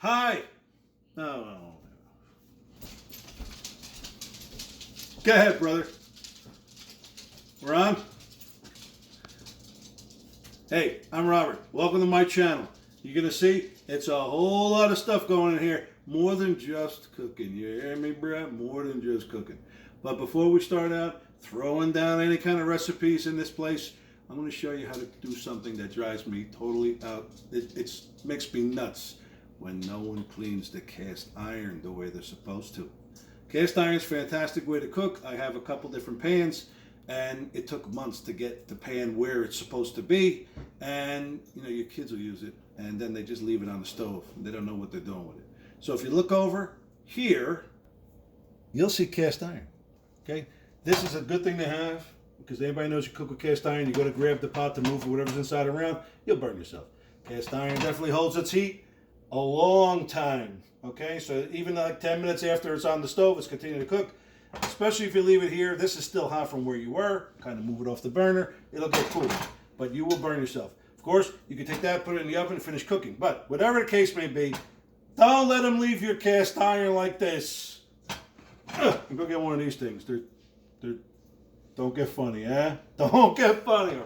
Hi. No. Go ahead, brother. We're on. Hey, I'm Robert. Welcome to my channel. You're going to see it's a whole lot of stuff going in here. More than just cooking. You hear me, Brett? More than just cooking. But before we start out throwing down any kind of recipes in this place, I'm going to show you how to do something that drives me totally out. It makes me nuts when no one cleans the cast iron the way they're supposed to. Cast iron is a fantastic way to cook. I have a couple different pans, and it took months to get the pan where it's supposed to be. And you know, your kids will use it, and then they just leave it on the stove. They don't know what they're doing with it. So if you look over here, you'll see cast iron. Okay, this is a good thing to have because everybody knows you cook with cast iron. You got to grab the pot to move whatever's inside around. You'll burn yourself. Cast iron definitely holds its heat a long time. Okay, so even like 10 minutes after it's on the stove, it's continuing to cook. Especially if you leave it here, this is still hot from where you were. Kind of move it off the burner. It'll get cool, but you will burn yourself. Of course, you can take that, put it in the oven, and finish cooking. But whatever the case may be, don't let them leave your cast iron like this. And go get one of these things. They're don't get funny, eh? Don't get funny.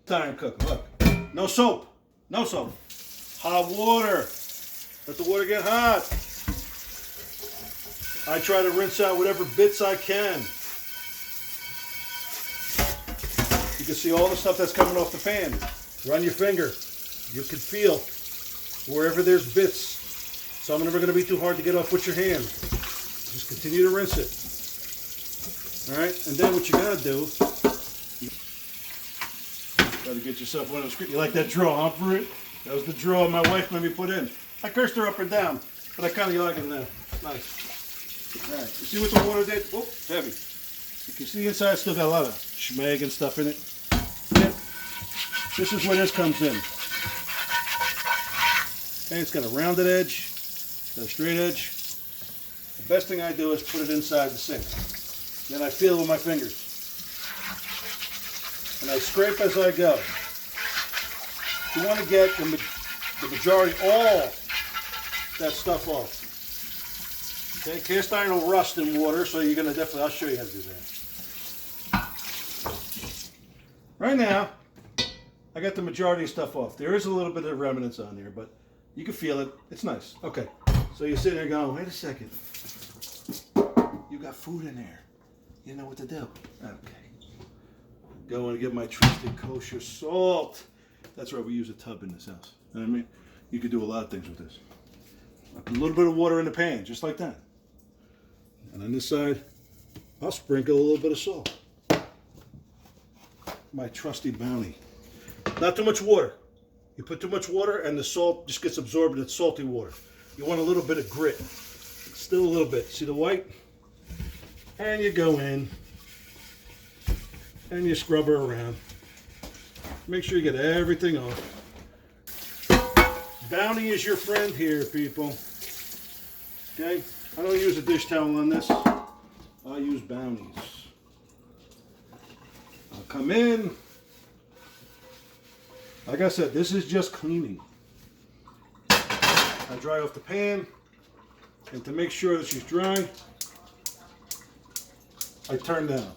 Iron cooking. Look, no soap, no soap. Hot water. Let the water get hot. I try to rinse out whatever bits I can. You can see all the stuff that's coming off the pan. Run your finger. You can feel wherever there's bits. Some of them are going to be too hard to get off with your hand. Just continue to rinse it. Alright, and then what you got to do, got to get yourself one of those. You like that draw, huh, Brett? That was the draw my wife made me put in. I cursed her up and down, but I kind of like it now. Nice. Alright, you see what the water did? Oh, heavy. You can see inside it's still got a lot of schmeg and stuff in it. Yeah. This is where this comes in. Okay, it's got a rounded edge, got a straight edge. The best thing I do is put it inside the sink. Then I feel it with my fingers. And I scrape as I go. You want to get the majority, all that stuff off. Okay, cast iron will rust in water, so you're going to definitely, I'll show you how to do that. Right now, I got the majority of stuff off. There is a little bit of remnants on there, but you can feel it. It's nice. Okay, so you're sitting there going, wait a second. You got food in there. You know what to do. Okay. Going to get my trusted kosher salt. That's right, we use a tub in this house. You know what I mean? You could do a lot of things with this. A little bit of water in the pan, just like that. And on this side, I'll sprinkle a little bit of salt. My trusty bounty. Not too much water. You put too much water and the salt just gets absorbed in its salty water. You want a little bit of grit. Still a little bit. See the white? And you go in and you scrub her around. Make sure you get everything off. Bounty is your friend here, people. Okay? I don't use a dish towel on this. I use Bounties. I'll come in. Like I said, this is just cleaning. I dry off the pan. And to make sure that she's dry, I turn down.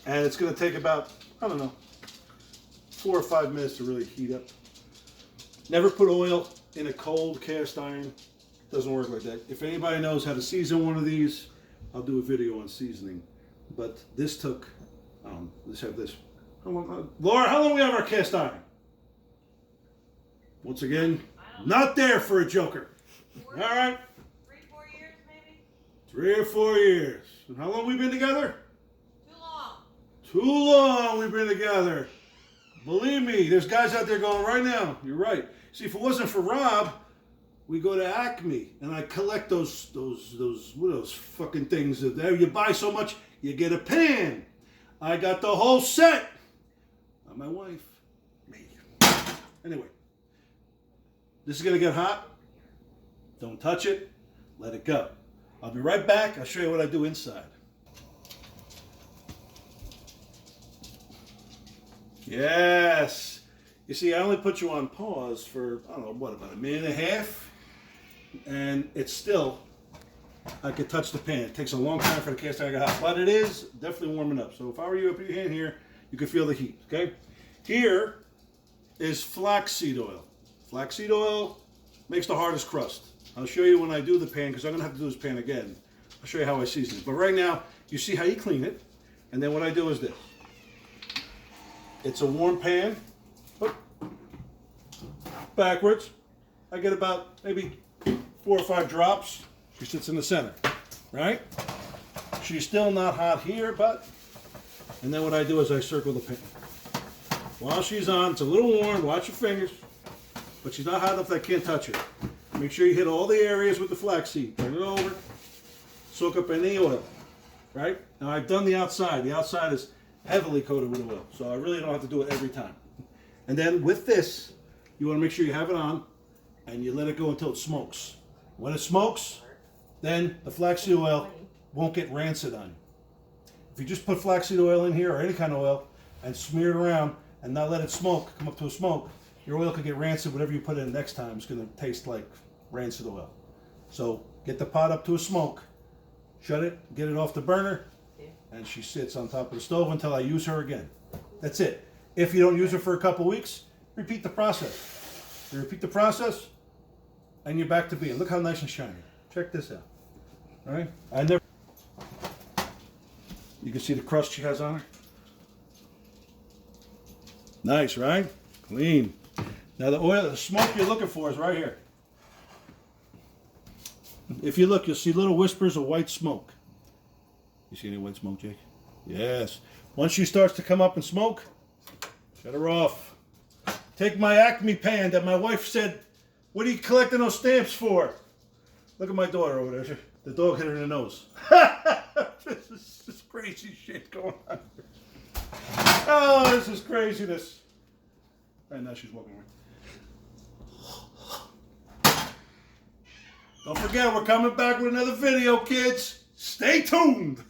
And it's going to take about, I don't know, 4 or 5 minutes to really heat up. Never put oil in a cold cast iron. Doesn't work like that. If anybody knows how to season one of these, I'll do a video on seasoning. But this took, let's have this. Laura, how long do we have our cast iron? Once again, not there for a joker. All right. 3 or 4 years, maybe? 3 or 4 years. And how long we been together? Too long. Too long we've been together. Believe me, there's guys out there going right now. You're right. See, if it wasn't for Rob, we go to Acme and I collect those what are those fucking things that you buy so much you get a pan. I got the whole set. Not my wife, me. Anyway, this is gonna get hot. Don't touch it. Let it go. I'll be right back. I'll show you what I do inside. Yes. You see, I only put you on pause for, I don't know, what, about a minute and a half? and it's still, I could touch the pan. It takes a long time for the cast iron to get hot, but it is definitely warming up. So if I were you, put your hand here, you can feel the heat, okay? Here is flaxseed oil. Flaxseed oil makes the hardest crust. I'll show you when I do the pan, because I'm gonna have to do this pan again. I'll show you how I season it. But right now, you see how you clean it, and then what I do is this. It's a warm pan, backwards. I get about maybe 4 or 5 drops. She sits in the center, right? She's still not hot here, but, and then what I do is I circle the pan. While she's on, it's a little warm, watch your fingers, but she's not hot enough that I can't touch her. Make sure you hit all the areas with the flaxseed. Turn it over, soak up any oil, right? Now I've done the outside. The outside is heavily coated with oil, so I really don't have to do it every time. And then with this, you want to make sure you have it on, and you let it go until it smokes. When it smokes, then the flaxseed oil won't get rancid on you. If you just put flaxseed oil in here, or any kind of oil, and smear it around, and not let it smoke, come up to a smoke, your oil could get rancid. Whatever you put in next time is going to taste like rancid oil. So get the pot up to a smoke, shut it, get it off the burner, and she sits on top of the stove until I use her again. That's it. If you don't use her for a couple weeks, repeat the process. You repeat the process, and you're back to being. Look how nice and shiny. Check this out. All right? You can see the crust she has on her. Nice, right? Clean. Now the smoke you're looking for is right here. If you look, you'll see little whispers of white smoke. You see any white smoke, Jake? Yes. Once she starts to come up and smoke, shut her off. Take my Acme pan that my wife said, "What are you collecting those stamps for?" Look at my daughter over there. The dog hit her in the nose. This is crazy shit going on. Oh, this is craziness. And now she's walking away. Don't forget, we're coming back with another video, kids. Stay tuned.